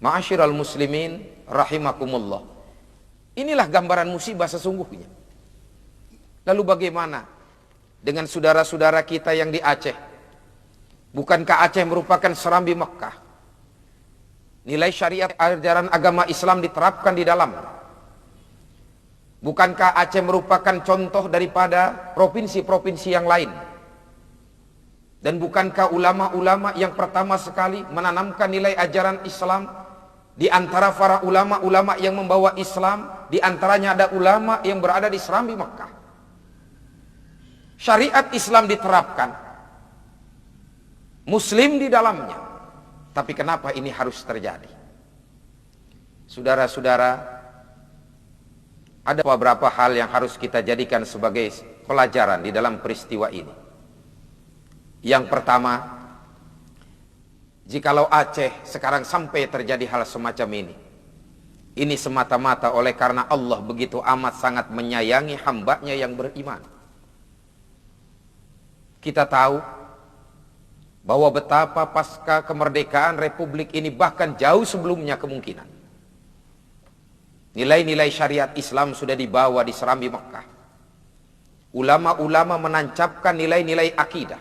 Ma'asyiral muslimin rahimakumullah. Inilah gambaran musibah sesungguhnya. Lalu bagaimana dengan saudara-saudara kita yang di Aceh? Bukankah Aceh merupakan serambi Mekah? Nilai syariat ajaran agama Islam diterapkan di dalam. Bukankah Aceh merupakan contoh daripada provinsi-provinsi yang lain? Dan bukankah ulama-ulama yang pertama sekali menanamkan nilai ajaran Islam? Di antara para ulama-ulama yang membawa Islam, di antaranya ada ulama yang berada di serambi Mekah. Syariat Islam diterapkan, Muslim di dalamnya. Tapi kenapa ini harus terjadi? Saudara-saudara, ada beberapa hal yang harus kita jadikan sebagai pelajaran di dalam peristiwa ini. Yang pertama, jikalau Aceh sekarang sampai terjadi hal semacam ini semata-mata oleh karena Allah begitu amat sangat menyayangi hambanya yang beriman. Kita tahu bahwa betapa pasca kemerdekaan Republik ini, bahkan jauh sebelumnya kemungkinan, nilai-nilai syariat Islam sudah dibawa di serambi Mekah. Ulama-ulama menancapkan nilai-nilai akidah,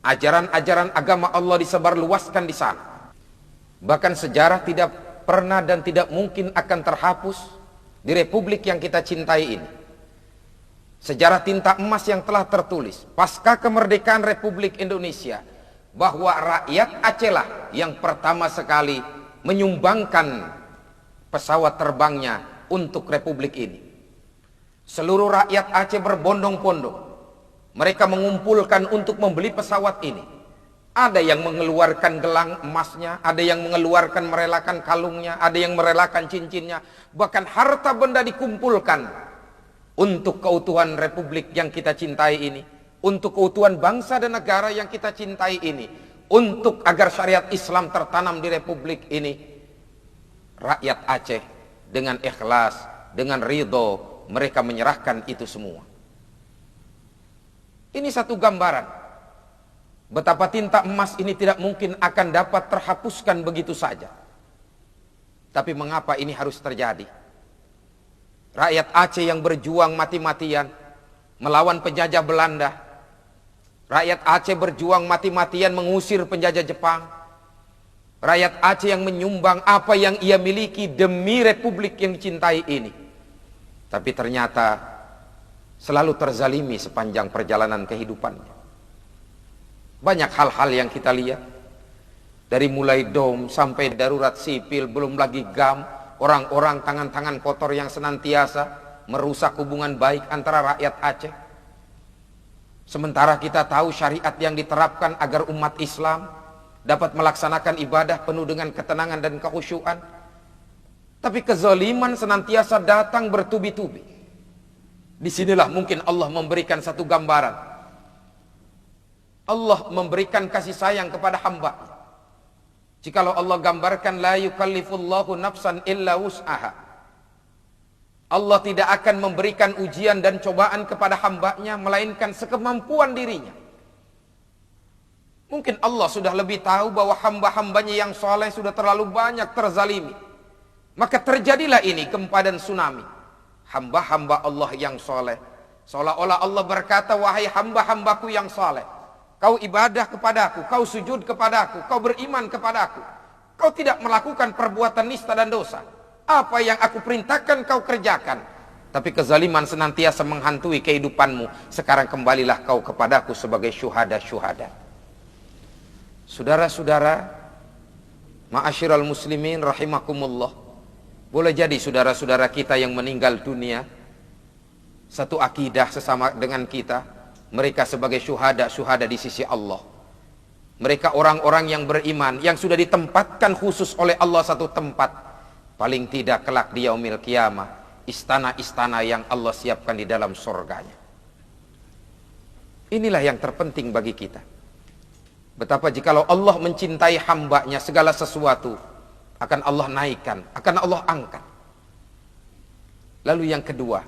ajaran-ajaran agama Allah disebarluaskan di sana. Bahkan sejarah tidak pernah dan tidak mungkin akan terhapus di Republik yang kita cintai ini. Sejarah tinta emas yang telah tertulis pasca kemerdekaan Republik Indonesia, bahwa rakyat Aceh lah yang pertama sekali menyumbangkan pesawat terbangnya untuk Republik ini. Seluruh rakyat Aceh berbondong-bondong, mereka mengumpulkan untuk membeli pesawat ini. Ada yang mengeluarkan gelang emasnya, ada yang mengeluarkan merelakan kalungnya, ada yang merelakan cincinnya, bahkan harta benda dikumpulkan untuk keutuhan Republik yang kita cintai ini, untuk keutuhan bangsa dan negara yang kita cintai ini, untuk agar syariat Islam tertanam di Republik ini. Rakyat Aceh dengan ikhlas, dengan ridho, mereka menyerahkan itu semua. Ini satu gambaran betapa tinta emas ini tidak mungkin akan dapat terhapuskan begitu saja. Tapi mengapa ini harus terjadi? Rakyat Aceh yang berjuang mati-matian melawan penjajah Belanda, rakyat Aceh berjuang mati-matian mengusir penjajah Jepang, rakyat Aceh yang menyumbang apa yang ia miliki demi Republik yang dicintai ini. Tapi ternyata selalu terzalimi sepanjang perjalanan kehidupannya. Banyak hal-hal yang kita lihat, dari mulai DOM sampai darurat sipil, belum lagi GAM, orang-orang tangan-tangan kotor yang senantiasa merusak hubungan baik antara rakyat Aceh. Sementara kita tahu syariat yang diterapkan agar umat Islam dapat melaksanakan ibadah penuh dengan ketenangan dan kekhusyuan, tapi kezaliman senantiasa datang bertubi-tubi. Disinilah mungkin Allah memberikan satu gambaran. Allah memberikan kasih sayang kepada hamba. Jikalau Allah gambarkan la yukallifullahu nafsan illa wus'aha, Allah tidak akan memberikan ujian dan cobaan kepada hambanya melainkan sekemampuan dirinya. Mungkin Allah sudah lebih tahu bahwa hamba-hambanya yang soleh sudah terlalu banyak terzalimi, maka terjadilah ini gempa dan tsunami. Hamba-hamba Allah yang soleh, seolah-olah Allah berkata, wahai hamba-hambaku yang soleh, kau ibadah kepadaku, kau sujud kepadaku, kau beriman kepadaku, kau tidak melakukan perbuatan nista dan dosa. Apa yang aku perintahkan kau kerjakan. Tapi kezaliman senantiasa menghantui kehidupanmu. Sekarang kembalilah kau kepadaku sebagai syuhada-syuhada. Saudara-saudara, ma'asyiral muslimin rahimakumullah, boleh jadi saudara-saudara kita yang meninggal dunia satu akidah sesama dengan kita. Mereka sebagai syuhada-syuhada di sisi Allah. Mereka orang-orang yang beriman, yang sudah ditempatkan khusus oleh Allah satu tempat, paling tidak kelak di yaumil qiyamah, istana-istana yang Allah siapkan di dalam surganya. Inilah yang terpenting bagi kita. Betapa jikalau Allah mencintai hambanya, segala sesuatu akan Allah naikkan, akan Allah angkat. Lalu yang kedua,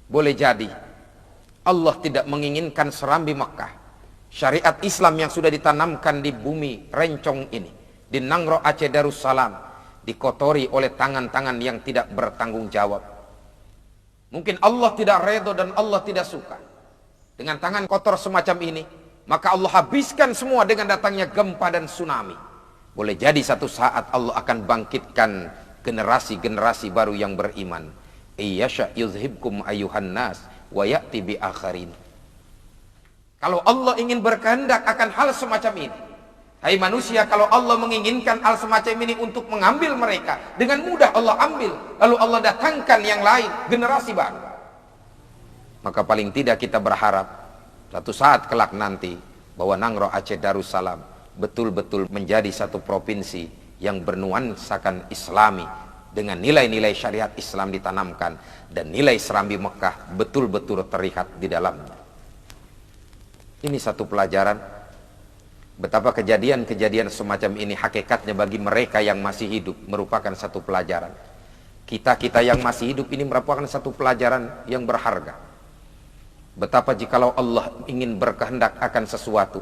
boleh jadi Allah tidak menginginkan serambi Mekah, syariat Islam yang sudah ditanamkan di bumi rencong ini, di Nangro Aceh Darussalam dikotori oleh tangan-tangan yang tidak bertanggung jawab. Mungkin Allah tidak redho dan Allah tidak suka dengan tangan kotor semacam ini, maka Allah habiskan semua dengan datangnya gempa dan tsunami. Boleh jadi satu saat Allah akan bangkitkan generasi-generasi baru yang beriman. Iyasha yuzhibkum ayuhan nas wa ya'ti bi akharin. Kalau Allah ingin berkehendak akan hal semacam ini, hai manusia, kalau Allah menginginkan hal semacam ini untuk mengambil mereka, dengan mudah Allah ambil, lalu Allah datangkan yang lain, generasi baru. Maka paling tidak kita berharap satu saat kelak nanti bahwa Nangro Aceh Darussalam betul-betul menjadi satu provinsi yang bernuansakan Islami, dengan nilai-nilai syariat Islam ditanamkan dan nilai Serambi Mekah betul-betul terlihat di dalamnya. Ini satu pelajaran betapa kejadian-kejadian semacam ini hakikatnya bagi mereka yang masih hidup merupakan satu pelajaran. Kita yang masih hidup ini merupakan satu pelajaran yang berharga. Betapa jikalau Allah ingin berkehendak akan sesuatu,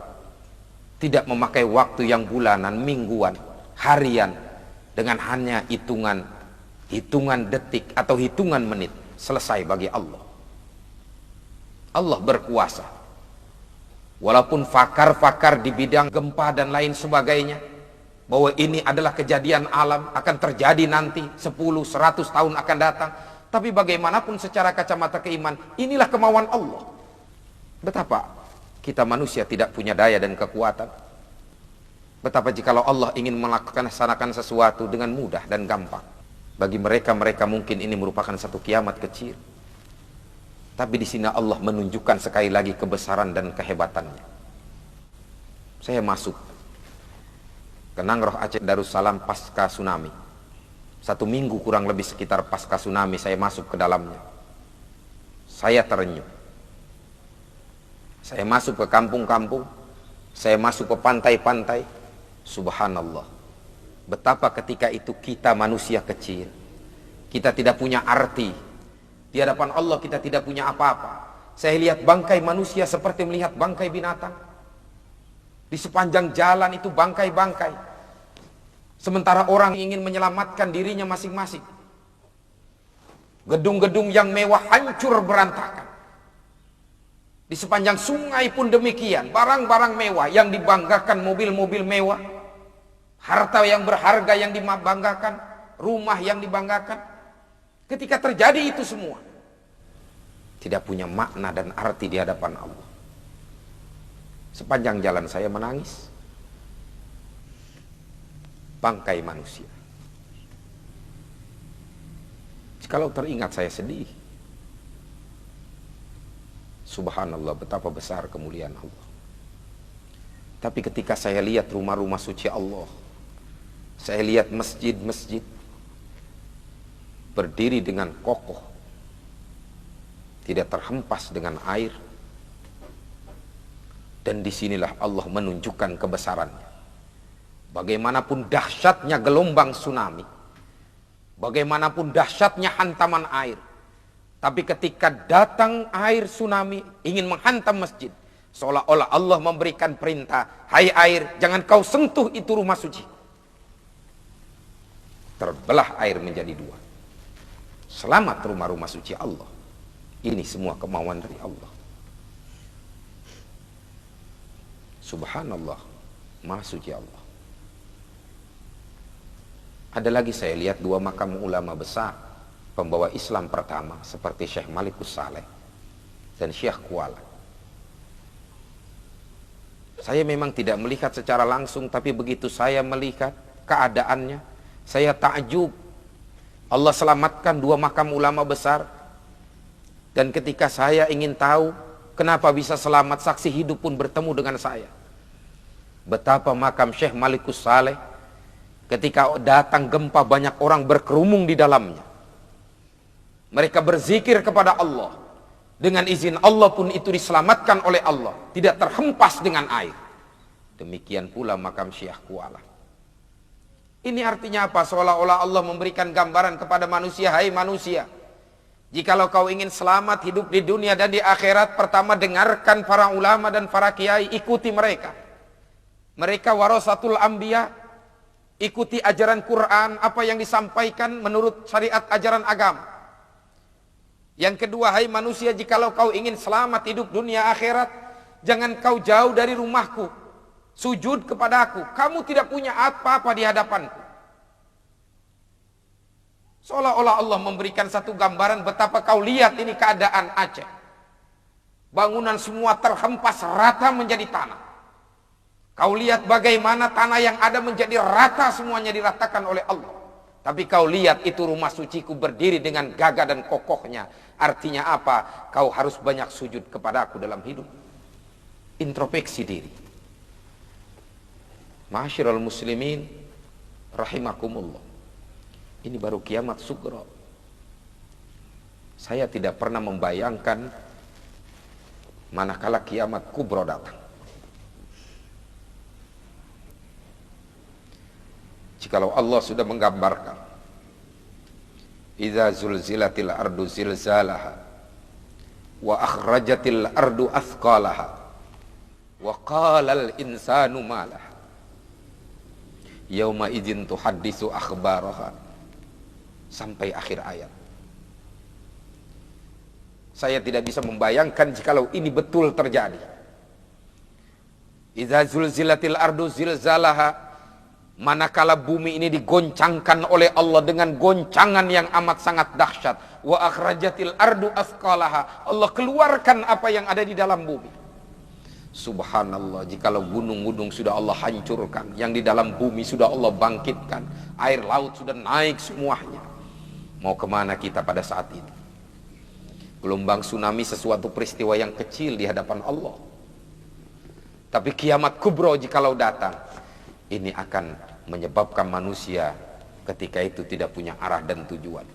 tidak memakai waktu yang bulanan, mingguan, harian, dengan hanya hitungan detik atau hitungan menit selesai bagi Allah. Allah berkuasa. Walaupun fakar-fakar di bidang gempa dan lain sebagainya, bahwa ini adalah kejadian alam, akan terjadi nanti 10, 100 tahun akan datang, tapi bagaimanapun secara kacamata keiman, inilah kemauan Allah. Betapa kita manusia tidak punya daya dan kekuatan. Betapa jikalau Allah ingin melaksanakan sesuatu dengan mudah dan gampang. Bagi mereka mungkin ini merupakan satu kiamat kecil. Tapi di sini Allah menunjukkan sekali lagi kebesaran dan kehebatannya. Saya masuk ke Nangro Aceh Darussalam pasca tsunami. 1 minggu kurang lebih sekitar pasca tsunami saya masuk ke dalamnya. Saya terenyuh. Saya masuk ke kampung-kampung, saya masuk ke pantai-pantai. Subhanallah. Betapa ketika itu kita manusia kecil, kita tidak punya arti. Di hadapan Allah kita tidak punya apa-apa. Saya lihat bangkai manusia seperti melihat bangkai binatang. Di sepanjang jalan itu bangkai-bangkai. Sementara orang ingin menyelamatkan dirinya masing-masing. Gedung-gedung yang mewah hancur berantakan. Di sepanjang sungai pun demikian. Barang-barang mewah yang dibanggakan, mobil-mobil mewah, harta yang berharga yang dibanggakan, rumah yang dibanggakan. Ketika terjadi itu semua, tidak punya makna dan arti di hadapan Allah. Sepanjang jalan saya menangis. Bangkai manusia. Kalau teringat saya sedih. Subhanallah, betapa besar kemuliaan Allah. Tapi ketika saya lihat rumah-rumah suci Allah, saya lihat masjid-masjid berdiri dengan kokoh, tidak terhempas dengan air, dan disinilah Allah menunjukkan kebesarannya. Bagaimanapun dahsyatnya gelombang tsunami, bagaimanapun dahsyatnya hantaman air, tapi ketika datang air tsunami ingin menghantam masjid, seolah-olah Allah memberikan perintah, hai air, jangan kau sentuh itu rumah suci. Terbelah air menjadi 2. Selamat rumah-rumah suci Allah. Ini semua kemauan dari Allah. Subhanallah, Maha suci Allah. Ada lagi saya lihat 2 makam ulama besar, pembawa Islam pertama, seperti Syekh Malikus Saleh dan Syekh Kuala. Saya memang tidak melihat secara langsung, tapi begitu saya melihat keadaannya, saya takjub. Allah selamatkan 2 makam ulama besar. Dan ketika saya ingin tahu kenapa bisa selamat, saksi hidup pun bertemu dengan saya. Betapa makam Syekh Malikus Saleh, ketika datang gempa banyak orang berkerumung di dalamnya. Mereka berzikir kepada Allah. Dengan izin Allah pun itu diselamatkan oleh Allah, tidak terhempas dengan air. Demikian pula makam Syekh Kuala. Ini artinya apa? Seolah-olah Allah memberikan gambaran kepada manusia, hai manusia, jikalau kau ingin selamat hidup di dunia dan di akhirat, pertama dengarkan para ulama dan para kiai, ikuti mereka. Mereka warasatul anbiya, Ikuti ajaran Quran, apa yang disampaikan menurut syariat ajaran agama. Yang kedua, hai manusia, jikalau kau ingin selamat hidup dunia akhirat, jangan kau jauh dari rumahku, sujud kepadaku. Kamu tidak punya apa-apa di hadapanku. Seolah-olah Allah memberikan satu gambaran betapa kau lihat ini keadaan Aceh. Bangunan semua terhempas rata menjadi tanah. Kau lihat bagaimana tanah yang ada menjadi rata, semuanya diratakan oleh Allah. Tapi kau lihat itu rumah suciku berdiri dengan gagah dan kokohnya. Artinya apa? Kau harus banyak sujud kepada aku dalam hidup. Introspeksi diri. Ma'asyiral muslimin rahimakumullah. Ini baru kiamat sughra. Saya tidak pernah membayangkan manakala kiamat kubra datang. Jikalau Allah sudah menggambarkan, idza zulzilatil ardu zilzalaha wa akhrajatil ardu athqalaha wa qalal insanu malaha yauma idzin tuhaddisu akhbaraha, sampai akhir ayat. Saya tidak bisa membayangkan jikalau ini betul terjadi. Idza zulzilatil ardu zilzalaha, manakala bumi ini digoncangkan oleh Allah dengan goncangan yang amat sangat dahsyat. Wa akhrajatil ardu athqalaha, Allah keluarkan apa yang ada di dalam bumi. Subhanallah, jikalau gunung-gunung sudah Allah hancurkan, yang di dalam bumi sudah Allah bangkitkan, air laut sudah naik semuanya, mau kemana kita pada saat itu? Gelombang tsunami sesuatu peristiwa yang kecil di hadapan Allah. Tapi kiamat kubra jikalau datang, ini akan menyebabkan manusia ketika itu tidak punya arah dan tujuan.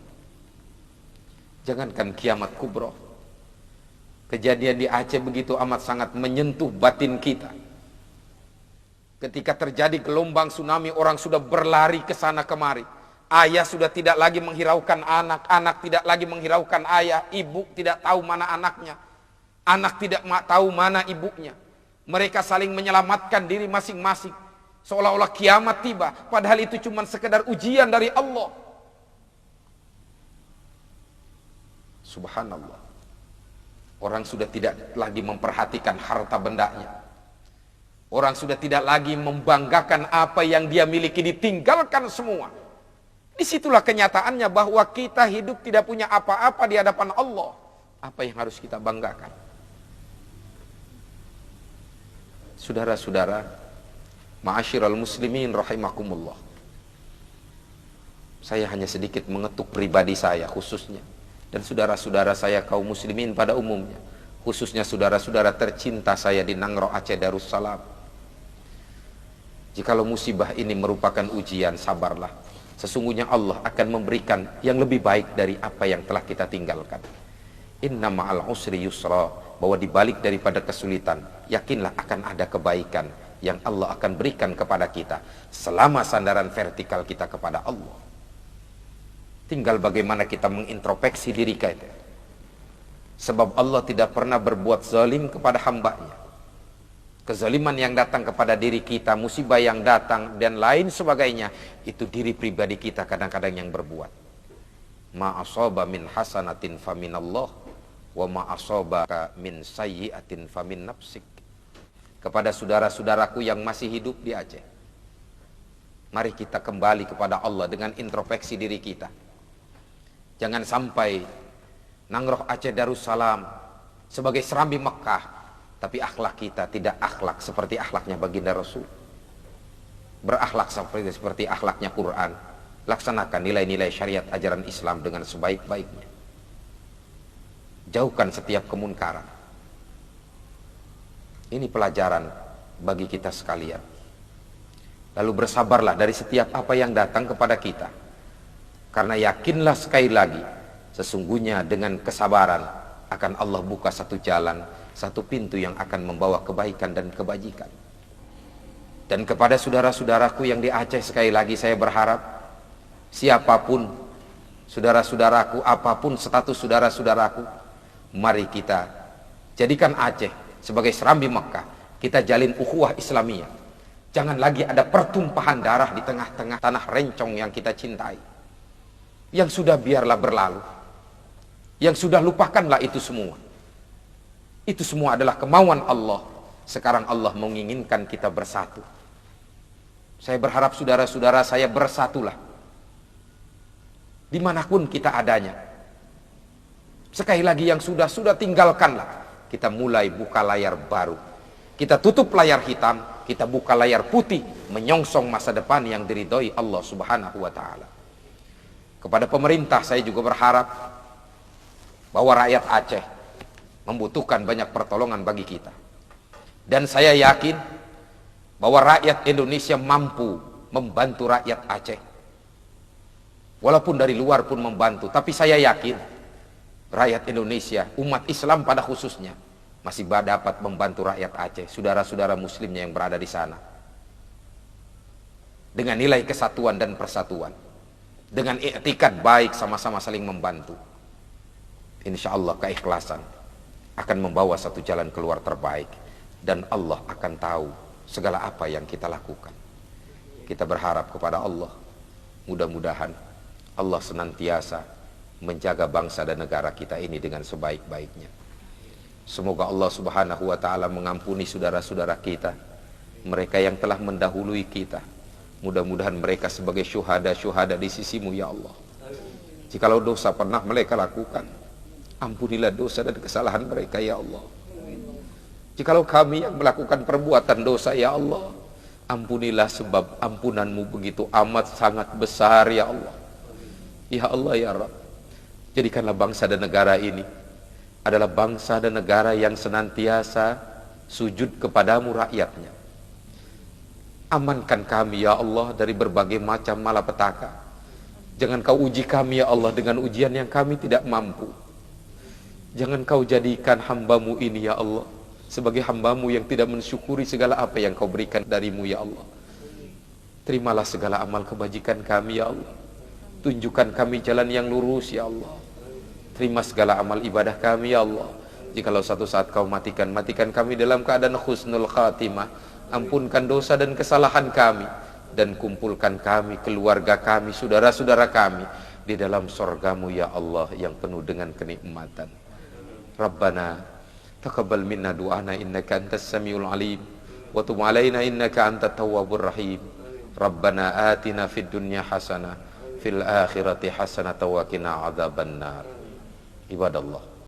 Jangankan kiamat kubra, kejadian di Aceh begitu amat sangat menyentuh batin kita. Ketika terjadi gelombang tsunami, orang sudah berlari ke sana kemari. Ayah sudah tidak lagi menghiraukan anak, anak tidak lagi menghiraukan ayah, ibu tidak tahu mana anaknya, anak tidak tahu mana ibunya. Mereka saling menyelamatkan diri masing-masing, seolah-olah kiamat tiba, padahal itu cuma sekedar ujian dari Allah. Subhanallah. Orang sudah tidak lagi memperhatikan harta bendanya. Orang sudah tidak lagi membanggakan apa yang dia miliki, ditinggalkan semua. Disitulah kenyataannya bahwa kita hidup tidak punya apa-apa di hadapan Allah. Apa yang harus kita banggakan? Saudara-saudara, ma'asyiral muslimin rahimakumullah. Saya hanya sedikit mengetuk pribadi saya khususnya, dan saudara-saudara saya kaum muslimin pada umumnya, khususnya saudara-saudara tercinta saya di Nangro Aceh Darussalam. Jikalau musibah ini merupakan ujian, sabarlah. Sesungguhnya Allah akan memberikan yang lebih baik dari apa yang telah kita tinggalkan. Inna ma'al usri yusra, bahwa dibalik daripada kesulitan, yakinlah akan ada kebaikan yang Allah akan berikan kepada kita selama sandaran vertikal kita kepada Allah. Tinggal bagaimana kita mengintrospeksi diri kita. Sebab Allah tidak pernah berbuat zalim kepada hambanya. Kezaliman yang datang kepada diri kita, musibah yang datang dan lain sebagainya, itu diri pribadi kita kadang-kadang yang berbuat. Ma asaba min hasanatin faminallah wa ma asabaka min sayyi'atin famin nafsik. Kepada saudara-saudaraku yang masih hidup di Aceh, mari kita kembali kepada Allah dengan introspeksi diri kita. Jangan sampai Nangro Aceh Darussalam sebagai serambi Mekah, tapi akhlak kita tidak akhlak seperti akhlaknya baginda Rasul. Berakhlak seperti akhlaknya Quran. Laksanakan nilai-nilai syariat ajaran Islam dengan sebaik-baiknya. Jauhkan setiap kemunkaran. Ini pelajaran bagi kita sekalian. Lalu bersabarlah dari setiap apa yang datang kepada kita. Karena yakinlah sekali lagi, sesungguhnya dengan kesabaran akan Allah buka satu jalan, satu pintu yang akan membawa kebaikan dan kebajikan. Dan kepada saudara-saudaraku yang di Aceh, sekali lagi saya berharap, siapapun saudara-saudaraku, apapun status saudara-saudaraku, mari kita jadikan Aceh sebagai serambi Makkah. Kita jalin ukhuwah Islamiyah. Jangan lagi ada pertumpahan darah di tengah-tengah tanah rencong yang kita cintai. Yang sudah biarlah berlalu. Yang sudah lupakanlah itu semua. Itu semua adalah kemauan Allah. Sekarang Allah menginginkan kita bersatu. Saya berharap saudara-saudara saya bersatulah. Dimanapun kita adanya. Sekali lagi yang sudah tinggalkanlah. Kita mulai buka layar baru. Kita tutup layar hitam, kita buka layar putih, menyongsong masa depan yang diridhoi Allah Subhanahu wa taala. Kepada pemerintah saya juga berharap bahwa rakyat Aceh membutuhkan banyak pertolongan bagi kita. Dan saya yakin bahwa rakyat Indonesia mampu membantu rakyat Aceh. Walaupun dari luar pun membantu, tapi saya yakin rakyat Indonesia, umat Islam pada khususnya, masih dapat membantu rakyat Aceh, saudara-saudara muslimnya yang berada di sana. Dengan nilai kesatuan dan persatuan. Dengan i'tikad baik, sama-sama saling membantu. Insya Allah keikhlasan akan membawa satu jalan keluar terbaik. Dan Allah akan tahu segala apa yang kita lakukan. Kita berharap kepada Allah, mudah-mudahan Allah senantiasa menjaga bangsa dan negara kita ini dengan sebaik-baiknya. Semoga Allah Subhanahu wa taala mengampuni saudara-saudara kita, mereka yang telah mendahului kita. Mudah-mudahan mereka sebagai syuhada di sisimu ya Allah. Jikalau dosa pernah mereka lakukan, ampunilah dosa dan kesalahan mereka ya Allah. Jikalau kami yang melakukan perbuatan dosa ya Allah, ampunilah sebab ampunanmu begitu amat sangat besar ya Allah. Ya Allah ya Rabb, jadikanlah bangsa dan negara ini adalah bangsa dan negara yang senantiasa sujud kepadamu rakyatnya. Amankan kami ya Allah dari berbagai macam malapetaka. Jangan kau uji kami ya Allah dengan ujian yang kami tidak mampu. Jangan kau jadikan hambamu ini ya Allah sebagai hambamu yang tidak mensyukuri segala apa yang kau berikan darimu ya Allah. Terimalah segala amal kebajikan kami ya Allah. Tunjukkan kami jalan yang lurus ya Allah. Terima segala amal ibadah kami ya Allah. Jikalau satu saat kau matikan kami dalam keadaan husnul khatimah. Ampunkan dosa dan kesalahan kami. Dan kumpulkan kami, keluarga kami, saudara-saudara kami di dalam surgamu ya Allah yang penuh dengan kenikmatan. Rabbana taqabbal minna du'ana innaka antas samiul alim wa tub alaina innaka antat tawwabur rahim. Rabbana atina fid dunya hasanah fil akhirati hasanah wa qina adzabannar. Ibadallah,